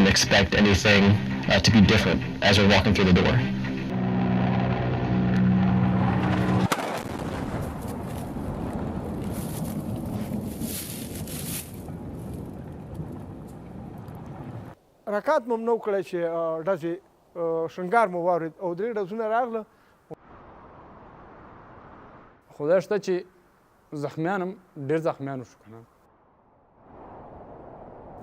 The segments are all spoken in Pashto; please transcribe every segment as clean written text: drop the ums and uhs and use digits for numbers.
shouldn't expect anything to be different as we're walking through the door. رکات مو نو کړی چې ډزې شنګار مو واورېد او درې ډزونه راغله. خدای شته چې زخمیان هم ډېر زخمیان وشو که نه.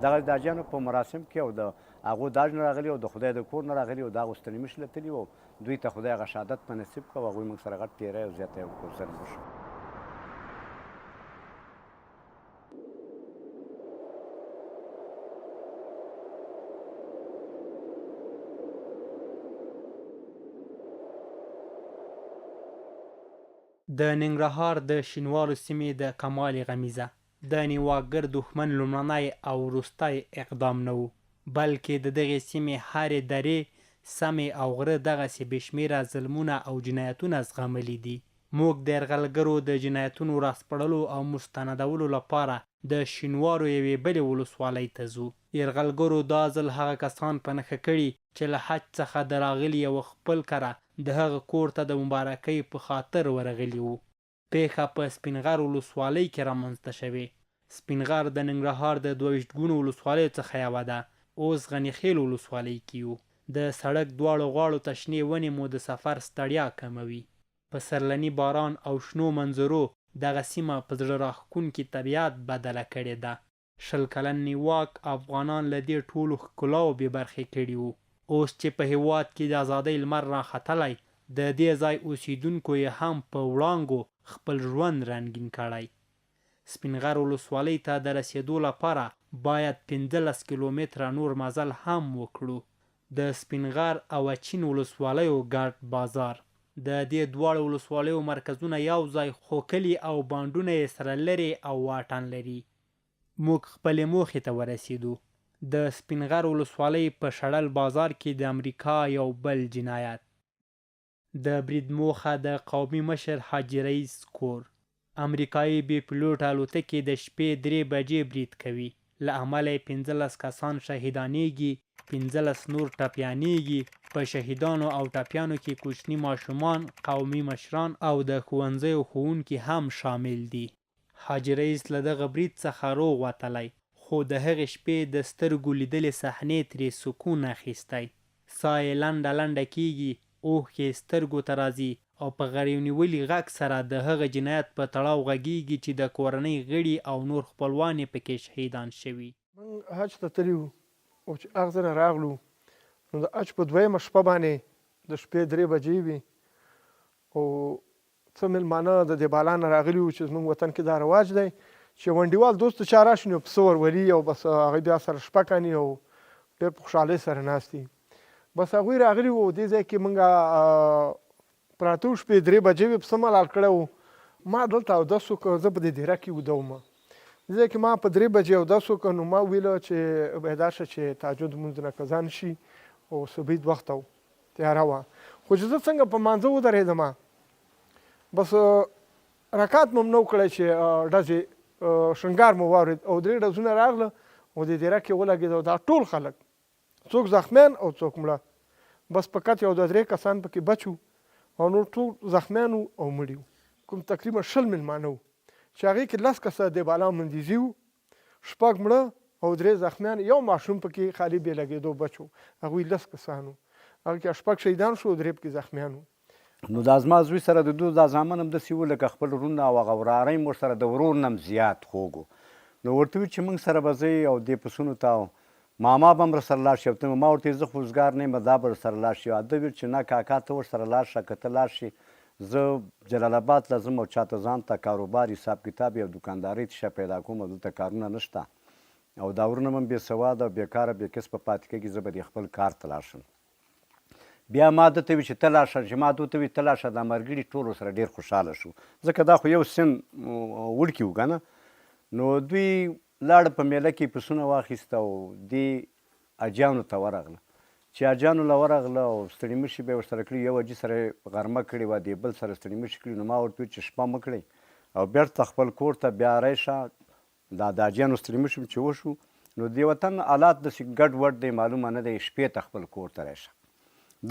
دغه داجیانو په مراسم کې او د هغو داج نه راغلي او د خدای د کور نه راغلي او د هغو ستړي مشي له تلي وو، دوی ته خدای هغه شهادت په نصیب کړه او هغوی موږ سره غټ تېری او زیاته یې ظلم وشو. د ننګرهار د شینوارو سیمې د کمال غمیزه د نیواګر دښمن لومړنی او وروستی اقدام نه و، بلکې د دغې سیمې هرې درې، سمې او غره دغسې بې شمېره ظلمونه او جنایتونه زغملي دي. موږ د یرغلګرو د جنایتونو راسپړلو او مستندولو لپاره د شینوارو یوې بلې ولسوالۍ ته ځو. یرغلګرو دا ځل هغه کسان په نښه کړي چې له حج څخه د راغلي یوه خپل کره د هغه کور ته د مبارکۍ په خاطر ورغلي وو. پیښه په سپینغر ولسوالۍ کې رامنځته شوې. سپینغر د ننګرهار د 22 ولسوالیو څخه یوه ده. اوس غنیخیل ولسوالۍ کې یو. د سړک دواړو غاړو ته شنې ونې مو د سفر ستړیا کموي. په سرلني باران او شنو منظرو دغه سیمه په زړه راښکونکي طبیعت بدله کړې ده. 20 کلن نیواک افغانان له دې ټولو ښکلاو بې برخې کړي وو. اوس چې په هېواد کې د ازادۍ لمر راختلی، د دې ځای اوسیدونکو یې هم په وړانګو خپل ژوند رنګین کړی. سپینغر ولسوالۍ ته د رسېدو لپاره باید 15 کیلومتره نور مزل هم وکړو. د سپینغر او اچین ولسوالیو ګډ بازار. د دې دواړو ولسوالیو مرکزونه یو ځای، خو کلي او بانډونه یې سره لرې او واټن لري. موږ خپلې موخې ته ورسېدو. د سپینغر ولسوالۍ په شړل بازار کې د امریکا یو بل جنایت. د برید موخه د قومي مشر حاجي رئیس کور. امریکایي بې پیلوټه الوتکې د شپې 3 بجې برید کوي. له امله یې 15 کسان شهیدانېږي، 15 نور ټپیانېږي. په شهیدانو او ټپیانو کې کوچني ماشومان، قومي مشران او د ښوونځیو ښوونکي هم شامل دي. حاجي رئیس له دغه برید څخه روغ وتلی، خو د هغې شپې د سترګو لیدلې صحنې ترې سکون اخیستی. ساه یې لنډه لنډه کېږي، اوښکې سترګو ته راځي او په غریو نیولي غږ سره د هغه جنایت په تړاو غږیږي چې د کورنۍ غړي او نور خپلوان یې پکې شهیدان شوي. موږ حج ته تللي وو او چې هغه ځای نه راغلو نو د حج په 2مه شپه باندې د شپې 3 بجې وې او څه مېلمانه د دې بالا نه راغلي وو چې زموږ وطن کې دا رواج دی چې ونډیوال دوست چا راشي نو پسه ورولي او بس هغوی بیا سره شپه کاڼي او ډېر په خوشحالۍ سره ناست دي. بس هغوی راغلي وو. دې ځای کې موږ پراته وو، شپې 3 بجې وې، پسه ملال کړی وو. ما دلته اودس وکړ، زه په دې دیره کې ویده وم. دې ځای کې ما په 3 بجې اودس وکړ نو ما ویله چې بیدار شه چې تهجد لمونځ نه قضا شي او سبید وخت او تیاره وه. خو چې زه څنګه په مانځه ودرېدم بس رکات مو نو کړی چې ډزې شنګار مو واورېد او 3 ډزونه راغله او د دیره کې ولګېده. دا ټول خلک، څوک زخمیان او څوک مړه، بس فقط یو 2-3 کسان پکې بچ وو او نور ټول زخمیان وو او مړي وو. کوم تقریبا 20 مېلمانه وو چې هغې کې 10 کسه د بالا مندیزي وو، 6 مړه او 3 زخمیان، یو ماشوم پکې خالي بې لګېدو بچ وو. هغوی 10 کسان وو. هغه کې 6 شهیدان شو او 3 پکې زخمیان وو. نو دا زما زوی سره د دوی دا زامن هم داسې وو لکه خپل وروڼه او هغه وراره یې ورسره د ورور نه هم زیات خوږ وو. نو ورته وي چې موږ سره به ځئ او دې پسونو ته ماما به هم راسره لاړ شي. ما ورته زه خو وزګار نه یم، دا به راسره لاړ شي. ده ویل چې نه کاکا ته ورسره لاړ شه، که ته لاړ شي زه جلال آباد ته ځم او چاته ځان ته کاروبار حساب کتاب یا دوکاندارۍ ته پیدا کوم او دلته کارونه نشته او دا ورونه هم بې سواده او بېکاره بې کسبه پاتې کېږي، زه به دې خپل کار ته لاړ شم. بیا ما ده ته وي چې ته لاړ شه، چې ما ده ته وي ته لاړ شه. دا ملګري ټول ورسره ډېر خوشحاله شو، ځکه دا خو یو سن وړکي وو که نه. نو دوی لاړه په میله کې پسونه واخیسته او دې اجیانو ته ورغله. چې اجیانو له ورغله او ستړي مشي به یې ورسره کړي، یو اجي سره یې غرمه کړې وه، دې بل سره ستړي مشي کړي. نو ما ورته وویل چې شپه مه کړئ او بېرته خپل کور ته بیا رایشه. دا د اجیانو ستړي مشي چې وشو نو د وطن حالات داسې ګډ وډ دی معلومه نه دی شپې ته خپل کور ته راشه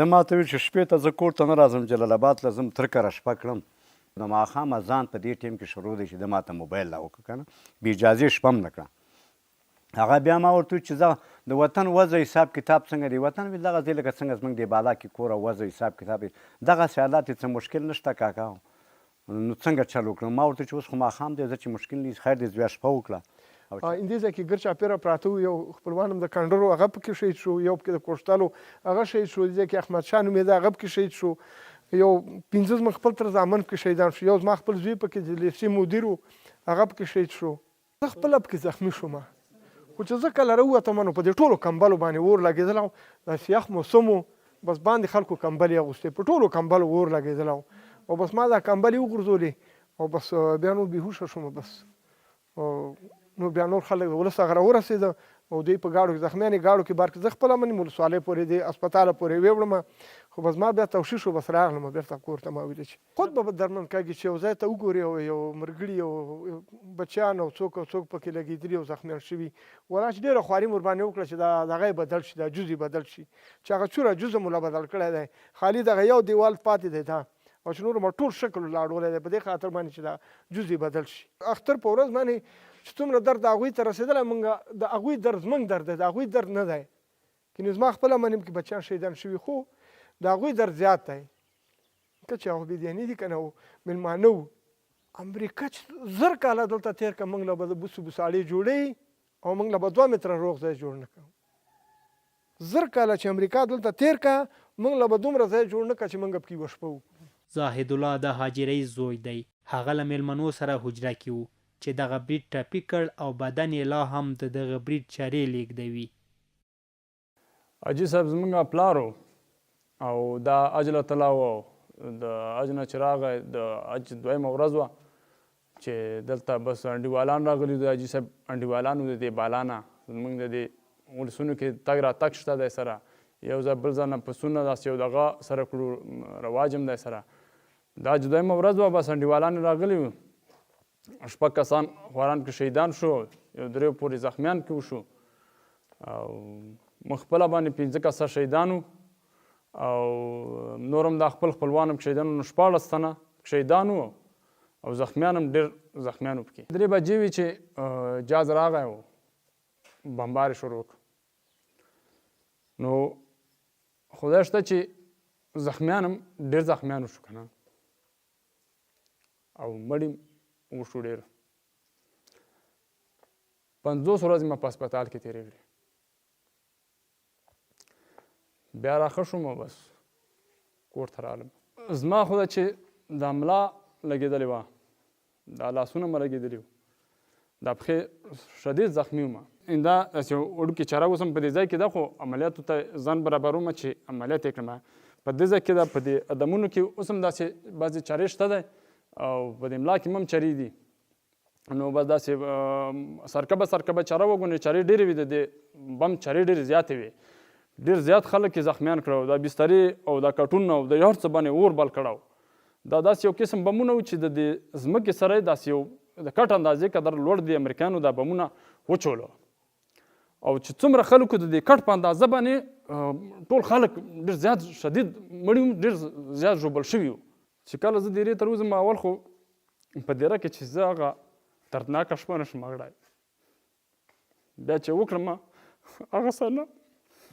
ده ما ته ویل چې شپې ته زه کور ته نه راځم جلال آباد له ځم ترکه را شپه کړم د ماښام اذان په دې ټیم کې شروع دی چې ده ما ته موبایل را وکړه که نه بې اجازې شپه هم نه کړه هغه بیا ما ورته وویل چې زه د وطن وضع حساب کتاب څنګه دی وطن ویل دغسې لکه څنګه زموږ د بالا کې کور او وضع حساب کتاب دی دغسې حالات یې څه مشکل نشته کاکا نو څنګه چل وکړم ما ورته چې اوس خو ماښام دی زه چې مشکل نه خیر دی بیا شپه وکړه اندې ځای کې ګر چاپېره پراته وو یو خپلوان هم د کنډرو هغه پکې شهید شو یو پکې د کوشتالو هغه شهید شو دې ځای کې احمد شاه نومېده هغه پکې شهید شو یو 15 زموږ خپل تر زامن پکې شهیدان شو یو زما خپل زوی پکې د لیسې مدیر و هغه پکې شهید شو زه خپله پکې زخمي شوم خو چې زه کله راووتم نو په دې ټولو کمبلو باندې اور لګېدلی و داسې یخ موسم و بس باندې خلکو کمبل یې اغوستې په ټولو کمبلو اور لګېدلی او بس ما دا کمبل یې وغورځولې او بس بیا نو بېهوشه شوم بس نو بیا نور خلک ولس هغه راورسېده او دوی په ګاډو کې زخمیان یې ګاډو کې بار کړي زه خپله منې ولسوالۍ پورې دې اسپتاله پورې ویوړم خو بس ما بیا توشي شو بس راغلم بېرته کور ته ما ویلې چې خود به درمن کېږي چې یو ځای ته وګورې او یو ملګري او بچیان او څوک پکې لګېدلي او زخمیان شوي ولا چې ډېره خواري مو ورباندې وکړه چې دا دغه یې بدل شي دا جز یې بدل شي چې هغه څومره جز مو لا بدل کړی دی خالي دغه یو دیوال پاتې دی دا او چې نور ما ټول شکل لاړولی دی په دې خاطر باندې چې دا جز یې بدل شي اختر په ورځ باندې چې څومره درد د هغوی ته رسېدلی مونږ د هغوی درد زموږ درد دی د هغوی درد نه دی کنې زما خپله منیم کې بچیان شهیدان شوي خو د هغوی درد زیات دی که چې هغه بېدیاني دي که نه مېلمانه وو امریکا چې 1000 کاله دلته تېر کړه موږ له به د بوسو بوساړې جوړوي او موږ له به 2 متره روغ ځای جوړ نه کړو 1000 کاله چې امریکا دلته تېر کړه موږ له به دومره ځای جوړ نه کړه چې موږ پکې یوه شپه وکړو زاهد الله د حاجي رئیس زوی دی هغه له میلمنو سره حجره کې و چې دغه برید ټپي کړ او بدن یې لا هم د دغه برید چارې لیږدوي حاجي صاحب زموږ پلار او دا حج له تله و د حج نه چې راغی د حج 2مه ورځ وه چې دلته بس انډیوالان راغلي د حاجي صاحب انډیوالانو د دې بالا نه زموږ د دې ولسونو کې تګ راتګ شته دی سره یو ځای بل ځای نه پسونه داسې یو دغه سره کړو رواج هم دی سره د حج 2مه ورځ وه بس انډیوالان راغلي وو 6 کسان خواران کې شهیدان شو یو 3 پورې زخمیان کې وشو او موږ خپله باندې 15 کسه شهیدان وو او نور هم دا خپلوان هم شهیدان وو 14 تنه شهیدان وو او زخمیان هم ډېر زخمیان وو پکې 3 بجې وې چې جاز راغی و بمبار شروع نو خدای شته چې زخمیان هم ډېر زخمیان وشو که نه او مړي وشو ډېر 50 ورځې ما په هسپتال کې تېرې کړې بیا راښه شوم او بس کور ته رالم زما خو ده چې دا ملا لګېدلې وه دا لاسونه مې لګېدلي وو دا پښې شدید زخمي وم دا داسې وړوکې چاره اوس هم په دې ځای کې ده خو عملیاتو ته ځان برابروم چې عملیات یې کړم په دې ځای کې ده په دې قدمونو کې اوس هم داسې بعضې چارې شته دی او په دې ملا کې هم چرې دي نو بس داسې سرکبه چاره وګورئ چارې ډېرې وي د دې بم چارې ډېرې زیاتې وي ډېر زیات خلک یې زخمیان کړه دا بسترې او دا کټونه او د هر څه باندې اور بل کړه دا داسې یو قسم بمونه وو چې د دې ځمکې سره یې داسې یو د کټ اندازې قدر لوړ دي امریکایانو دا بمونه وچولو او چې څومره خلکو د دې کټ په اندازه باندې ټول خلک ډېر زیات شدید مړي وو ډېر زیات ژوبل شوي وو چې کله زه دیرې ته وځم اول خو په دیره کې چې زه هغه دردناکه شپه نشم اګړی بیا چې وکړم هغه سره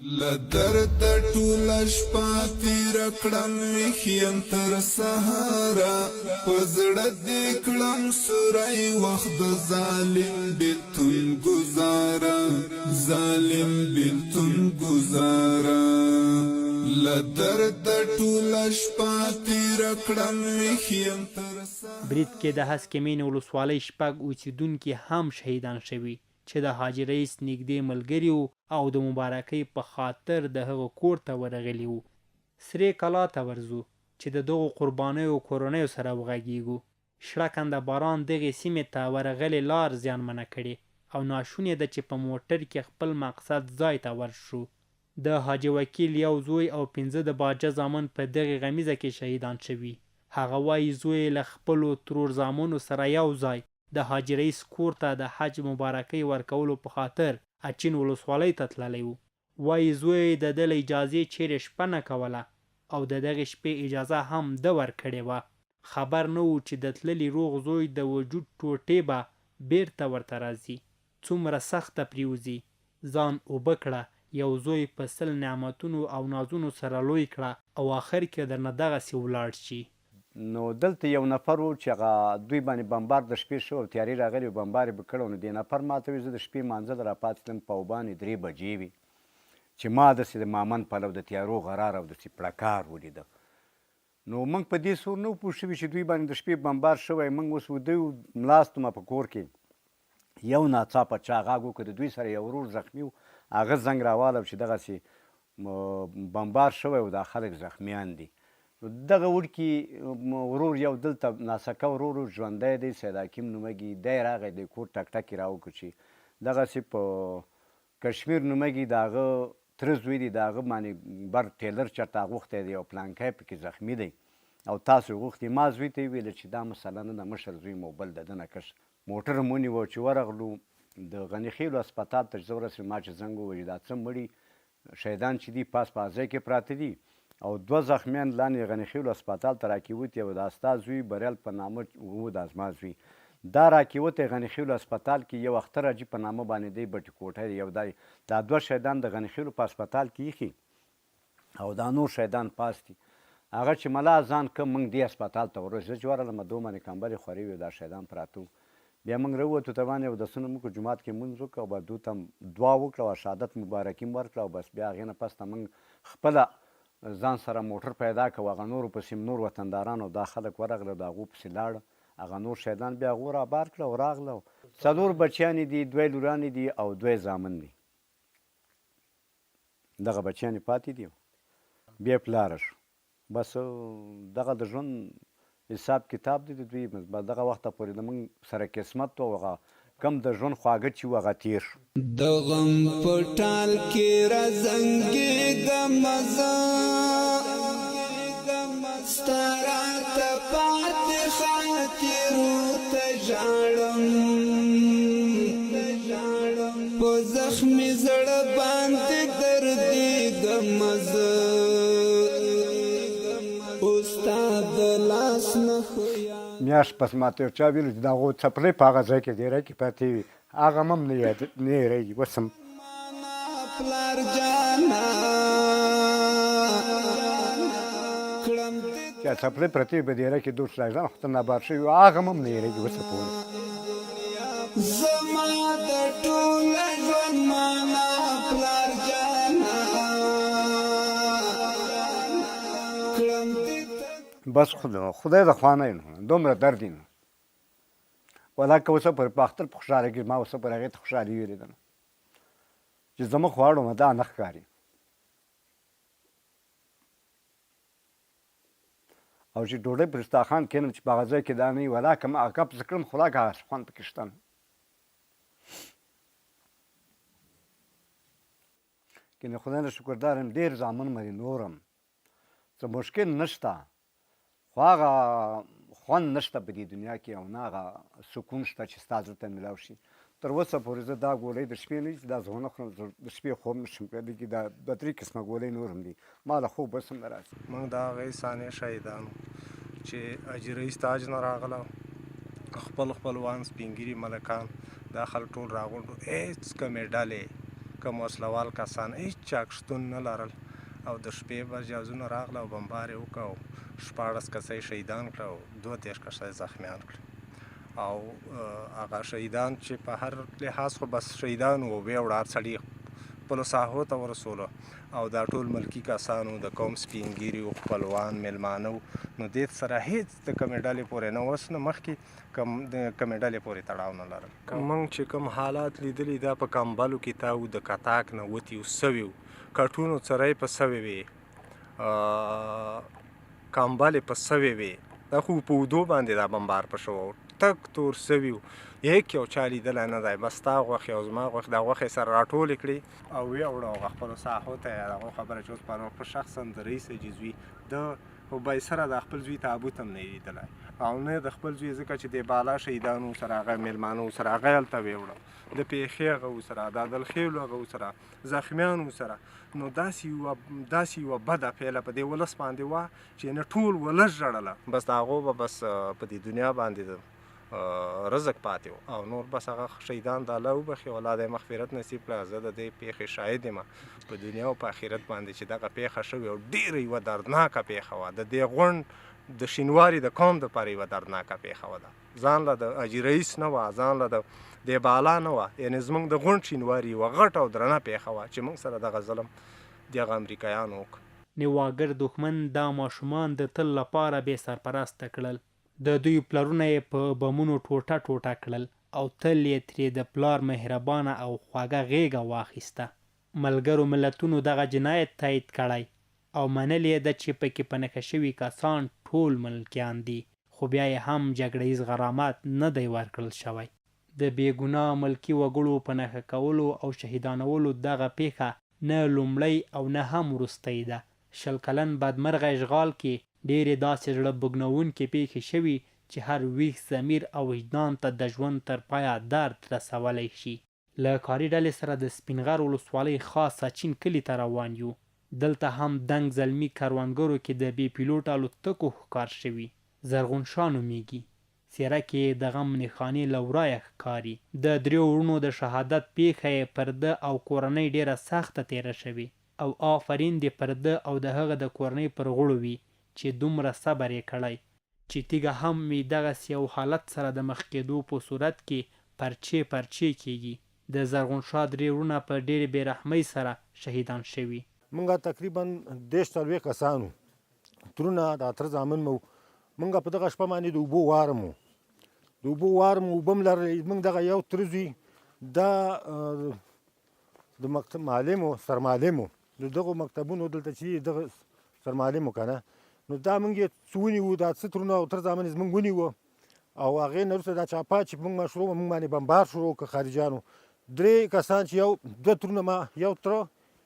له درده ټوله شپه تېره کړم ویښ یم تر سهاره په زړه دې کړم سوری وخت د ظالم بېلتون ګزاره ظالم بېلتون ګزاره له درده ټوله شپه تېره کړم ویښ یم تر سهاره برید کې د هسکمین ولسوالۍ 6 اوسېدونکي هم شهیدان شوي چې د حاجي رئیس نږدې ملګري وو او د مبارکۍ په خاطر د هغه کور ته ورغلي وو سرې کلا ته ورځو چې د دغو قربانیو کورنیو سره وغږیږو شړکنده باران دغې سیمې ته ورغلې لار زیانمنه کړې او ناشونې ده چې په موټر کې خپل مقصد ځای ته ورشو د حاجي وکیل یو زوی او 15 د باجه زامن په دغې غمیزه کې شهیدان شوي هغه وایي زوی له خپلو ترور زامنو سره یو ځای د حاجي رئیس کور ته د حج مبارکۍ ورکولو په خاطر اچین ولسوالۍ ته تللی و. وایي زوی یې د ده له اجازې چیرې شپه نه کوله او د دغې شپې اجازه هم ده ورکړې وه. خبر نه و چې د تللي روغ زوی د وجود ټوټې به بیرته ورته راځي. څومره سخته پرېوځي. ځان اوبه کړه، یو زوی په 100 نعمتونو او نازونو سره لوی کړه او آخر کې درنه دغسې ولاړ شي. نو دلته یو نفر و چې هغه دوی باندې بمبار د شپې شو او تیارې راغلې و بمبار یې به کړی. نو دې نفر ما ته وایي زه د شپې مانځه له راپاڅېدم په باندې 3 بجې وې چې ما داسې د مامن پلو د تیارو غرار او داسې پړکار ولیده. نو موږ په دې سور نه وو پوه شوي چې دوی باندې د شپې بمبار شوی. موږ اوس وده یو ملاستو ما په کور کې یو ناڅاپه چا غږ وکړ د دوی سره یو ورور زخمي و. هغه زنګ راواله چې دغسې بمبار شوی او دا خلک زخمیان دي. دغه وړکي ورور یو دلته ناسکه ورور ژوندی دی سید حکیم نومګي دی راغی د کور ټک ټک یې راوکړ چې دغسې په کشمیر نومګي د هغه تره زوی دی د هغه باندې بر ټیلر چېرته اغوښتی دی او پلانکی پکې زخمي دی او تاسو یې غوښتي. ما زوی ته یې ویله چې دا مسله نه ده، مشر زوی مو بل د ده نه کش موټر مو ونیوه چې ورغلو د غني خیلو هسپتال ته چې زه ورسېدم ما چې زنګ ووهي دا څه مړي شهیدان چې دي پاس په ځای کې پراته دي او 2 زخمیان لاندې غني خیلو هسپتال ته راکېوتي او دا ستا زوی بریال په نامه و دا زما زوی دا راکېوتی غني خیلو هسپتال کې یو اختر حاجي په نامه باندې دی بټي کوټی یو دی دا 2 شهیدان د غني خیلو په هسپتال کې ایښي او دا نور شهیدان پاس دي. هغه چې ملا ځان که موږ دې هسپتال ته ورسېدو زه چې ورغلم دو باندې کمبلې خورې وې دا شهیدان پراته وو. بیا موږ راووتو ته باندې اودسونه مو کړو جومات کې مونځ وکړو او دو ته دعا وکړه او شهادت مبارکي مو ورکړه او بس بیا هغې نه پس ته موږ خپله ځان سره موټر پیدا کړو. هغه نورو پسې نور وطنداران او دا خلک ورغله د هغو پسې لاړه. هغه نور شهیدان بیا هغو رابار کړه او راغله. 4 بچیانې دي، 2 لورانې دي او 2 زامن دي. دغه بچیانې پاتې دي بیا پلاره شو. بس دغه د ژوند حساب کتاب دی د دوی دغه وخته پورې د موږ سره قسمت و هغه کم د ژوند خواږه چې و هغه تېر شو. د غم په ټال کې رازنګېږم زه ستا راته پاتې خاطرو ته ژاړم په زخمي زړه باندې دردېږم زه استاد لاس نه میاشت پس ماته یو چا ویلو چې د هغو څپلۍ په هغه ځای کې ډېری کې پاتې وي هغه هم نه هېرېږي. اوس هم پلار جانا چې څپلۍ پرتې وي په ډېری کې دوست راځان خو ته نابار شوي وي هغه هم نه هېرېږي اوسه پورې. زما د ټوله ژوند مانا پلار جانا بس خدای د خوا نه یم دومره درد یم ولا که اوسه پورې په اختر په خوشحاله کې ما اوسه پورې هغې ته خوشحالي ویلېدله چې زموږ خواړو دا نه ښکاري او چې ډوډۍ پر دسترخوان کښېنم چې په هغه ځای کې دا نه وي ولا که ما هغه پسې کړم خو لا که هغه خوند پکې شته نه. که د خدای نه شکردار یم ډېر زامن مې نور هم څه مشکل نشته خو هغه خوند نشته په دې دنیا کې او نه هغه سکون شته چې ستا زړه ته میلاو شي. تر اوسه پورې زه دا ګولۍ د شپې نه چې دا زه ونه خورم د شپې خوب نشم کولی کې دا 2-3 قسمه ګولۍ نور هم دي ما له خوب بس هم نه راځي. موږ د هغې ثانیې شهیدانو چې حاجي رئیس تاج نه راغله خپلوان سپینګیري ملکان دا خلک ټول راغونډ هېڅ کمې ډلې کم وسلوال کسان هېڅ شتون نه لرل او د شپې به جازونه راغله او بمبار یې وکړه او 14 کسه شهیدان کړه او 32 کسه زخمیان کړه او هغه شهیدان چې په هر لحاظ خو بس شهیدان وو ویې وړه هر سړي خپلو ساحو ته ورسولو او دا ټول ملکي کسانو د قوم سپینګیري و خپلوان میلمانه وو نو دې سره هېڅ د کمې ډلې پورې نه اوس نه مخکې د کمې ډلې پورې تړاو نه لرل. موږ چې کوم حالات لیدلي دا په کمبلو کې تا و د کتاک نه وتي و سوي و کټونو څرۍ په سوې وې کمبلې په سوې وې دا خو په اوږدو باندې دا بمبار په شوی و تک تور سوي و هیڅ یو چا لیدلی نه دی بس ستا غوښې او زما غوښې دا غوښې سره راټولې کړې او ویې وړه هغه خپلو ساحو ته یې هغه خبره چې اوس په شخصا د رئیس حاجي زوی د خو به یې سره د خپل زوی تابوت هم نه یې لیدلی او نه د خپل زوی ځکه چې د بالا شهیدانو سره هغه میلمانو سره هغه هلته ویوړه د پیښې هغه سره د عدلخیلو هغه سره زخمیانو سره نو داسې یوه بده پیله په دې ولس باندې وه چې نه ټول ولس ژړله بس د هغو به بس په دې دنیا باندې رزق پاتې و او نور بس هغه شهیدان د الله وبخښي او الله د مغفرت نصیب کړه زه د دې پیښې شاهد یم په دنیا او په آخرت باندې چې دغه پیښه شوې او ډېره یوه دردناکه پیښه وه د دې غونډ د شینواري د قوم دپاره یوه دردناکه پیښه وه ده ځان له د حاجي رئیس نه وه ځان له د بالا نه وه یعنې زموږ د غونډ شینواري یوه غټه او درنه پیښه وه چې موږ سره دغه ظلم دغه امریکایانو وکړ نیواګر دښمن دا ماشومان د تل لپاره بې سرپرسته کړل د دوی پلرونه یې په بمونو ټوټه ټوټه کړل او تل یې ترې د پلار مهربانه او خوږه غېږه واخیسته ملګرو ملتونو دغه جنایت تایید کړی او منل یې ده چې پکې په نښه شوي کسان ټول ملکیان دي خو بیا یې هم جګړه ییز غرامت نه دی ورکړل شوی د بېګناه ملکي وګړو په نښه کولو او شهیدانولو دغه پیښه نه لومړی او نه هم وروستی ده 20 کلن بدمرغه اشغال کې ډېرې داسې زړه بوږنوونکې پیښې شوي چې هر ویښ ضمیر او وجدان ته د ژوند تر پایه درد رسولی شي له کاري ډلې سره د سپینغر ولسوالۍ خاص سچین کلي ته روان یو دلته هم دنګ زلمي کروندګرو کې د بې پیلوټ الوتکو ښکار شوي زرغون شاه نومیږي څېره کې د غم نښانې له ورایه ښکاري د 3 وروڼو د شهادت پیښه یې پر ده او کورنۍ ډېره سخته تېره شوې او آفرین دې پر ده او د هغه د کورنۍ پر غړو وي چې دومره صبر یې کړی چې تیږه هم وي دغسې یو حالت سره د مخ کېدو په صورت کې پرچې پرچې کېږي د زرغون شاه 3 وروڼه په ډېرې بېرحمۍ سره شهیدان شوي مونږ تقریبا 30 کسانو ترونه د اتر زامن مو مونږ په دغه شپه باندې د اوبو وارم د اوبو وارم اوبه م لرلې مونږ دغه یو تر زوی دا د مکتب معلم و سرمعلم و د دغو مکتبونو دلته چې دغه سرمعلم و که نه نو دا مونږ یې څه ونیوو دا څه ترونه او تر زامن یې زمونږ ونیوه او هغې نه وروسته دا چاپا چې مونږ شروع مونږ باندې بمبار شروع که خارجیانو 3 کسان چې یو 2 ترونه ما یو تره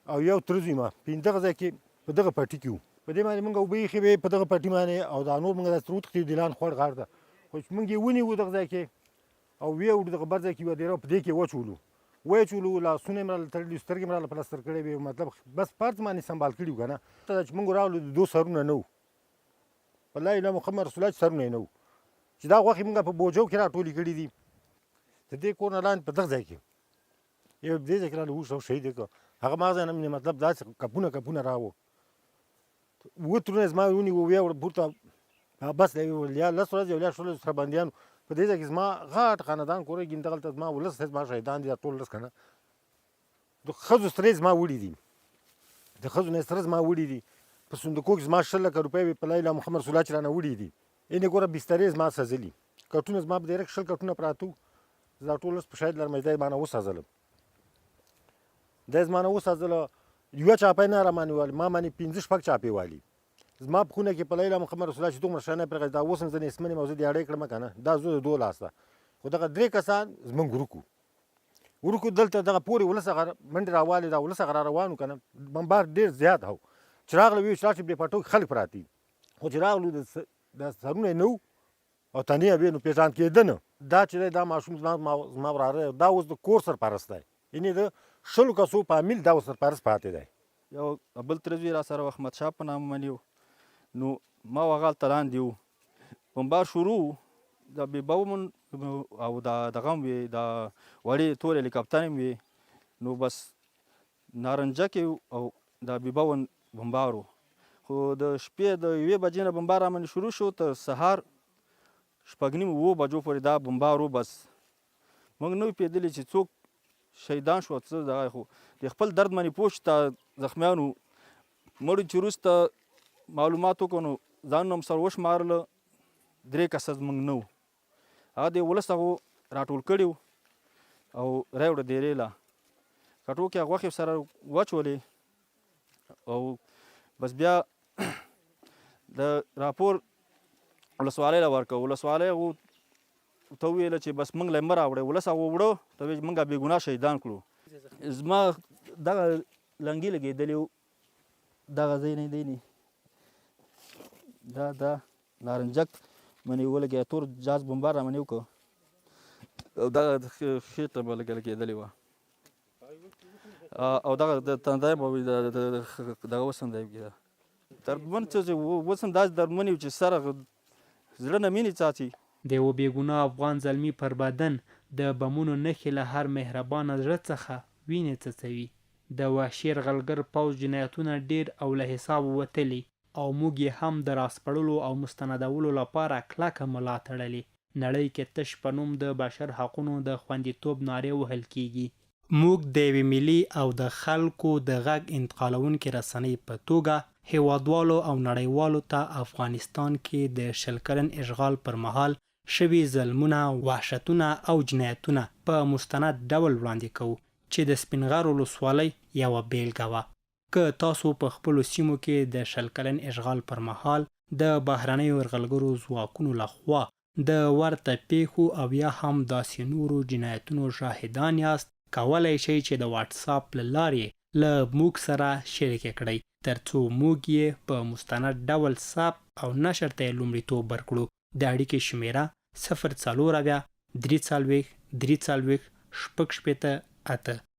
او یو تر زوی ما په دغه ځای کې په دغه پټي کې وو په دې باندې مونږ اوبه ایښې وې په دغه پټي باندې او دا نور مونږ داسې وتښتېدو د لاندې خوړ غار ته خو چې مونږ یې ونیوو دغه ځای کې او ویې وړو دغه بر ځای کې یوه دیره په دې کې وچولو وچولو لاسونه یې مراله تړلي سترګې یې مراله پلستر کړی وې مطلب بس فرض باندې سنبال کړي وو که نه چې مونږ راغلو د 2 سرونه نه وو په لا اله محمد رسول الله چې سرونه یې نه وو چې دا غوښې مونږ په بوجو کې راټولې کړي دي د دې کور نه لاندې په دغه ځای کې یو دې ځای کې راله اوس او شهید یې کړه هغه ما ځای نه مې مطلب داسې کپونه راوه 2 ترونه زما ونیوه ویې وړه پورته بس یا 10 ورځې او یا 16 سره بندیانو په دې ځای کې زما غټ خاندان کورېږي دغلته زما ولس زما شهیدان دي دا ټول ولس که نه د ښځو سرې زما وړي دي د ښځو نه سره زما وړي دي په صندوقو کې زما 10 لکه روپۍ وې په لا اله محمد رسول الله چې رانه وړي دي یعنې ګوره بسترې زما سزلي کټونه زما په ډېرک 10 کټونه پراته وو دا ټول ولس په شاید لرم دی ما نه وسازلم دی زما نه وسازله یوه چاپۍ نه رامانې والي ما باندې 15 چاپې والي زما په خونه کې په لا اله محمد رسول الله چې دومره شانه پرې دا اوس هم زه نسمن یم او زه دې اړې کړم که نه دا زه د 2 لاس ده خو دغه 3 کسان زمونږ ورکو دلته دغه پورې ولس هغه منډې راوالې دا ولس هغه را روان وو که نه بمبار ډېر زیات و چې راغله ویې چې راشي بې پټو کې خلک پراته دي خو چې راغلو د سرونه یې نه وو او تنې یې وې نو پېژان کېده نه دا چې دی دا ماشوم زما وراره دا اوس د کور سرپرست دی یعنې د 10 کسو په عامل دا اوس سرپرست پاتې دی یو بل تره زوی را سره و احمد شاه په نامه باندې و نو ما هغه هلته لاندې وو بمبار شروع د بیباومن او دغه هم وې د وړې تورې هلیکاپټر هم وې نو بس نارنجه کې او د بیباون بمبار و خو د شپې د 1 بجې نه بمبار رامنې شروع شو تر سهار 6:30 بجو پورې دا بمبار و بس موږ نه وو پوهېدلي چې څوک شهیدان شو څه دغه خو د خپل درد باندې پوه شو ته زخمیانو مړو چې وروسته معلومات وکړو نو ځانونه هم سره وشمارله 3 کسه زموږ نه وو هغه د ولس هغو راټول کړي وو او راوړه دیرې له کټو کې هغه غوښې سره واچولې او بس بیا د راپور ولسوالۍ له ورکړه ولسوالۍ هغو ته وویله چې بس موږ له مه راوړئ ولس هغه وړه ته ویل چې موږ بې ګناه شهیدان کړو زما دغه لنګې لګېدلې وو دغه ځای نه دی دا نارنجک منې ولګېد تور جاز بمبار را منې وکړ او دغه خېټه به لګېدلې وه او دغه د تندی به دغه وسندی کېده دردمن څه چې اوس هم داسې دردمن یو چې سره زړه نه مینې څاڅي د یوه بېګناه افغان زلمي پر بدن د بمونو نښې له هر مهربانه زړه څخه وینې څڅوي. د وحشي یرغلګر پوځ جنایتونه ډېر او له حسابه وتلي او موږ یې هم د راسپړلو او مستندولو لپاره کلکه ملا تړلې. نړۍ کې تش په نوم د بشر حقونو د خوندیتوب نارې وهل کیږي. موږ د یوې ملي او د خلکو د غږ انتقالونکې رسنۍ په توګه هیوادوالو او نړیوالو ته افغانستان کې د 20 کلن اشغال پر مهال شوي ظلمونه، وحشتونه او جنایتونه په مستند ډول وړاندې کوو چې د سپین غر ولسوالۍ یوه بیلګه وه. که تاسو په خپلو سیمو کې د 20 کلن اشغال پر مهال د بهرنیو یرغلګرو ځواکونو لخوا د ورته پیښو او یا هم داسې نورو جنایتونو شاهدان یاست، کولی شئ چې د واټساپ له لارې له موږ سره شریکه کړئ ترڅو موږ یې په مستند ډول ثبت او نشر ته یې لومړیتوب ورکړو. د اړیکې شمیره 040 343 340 668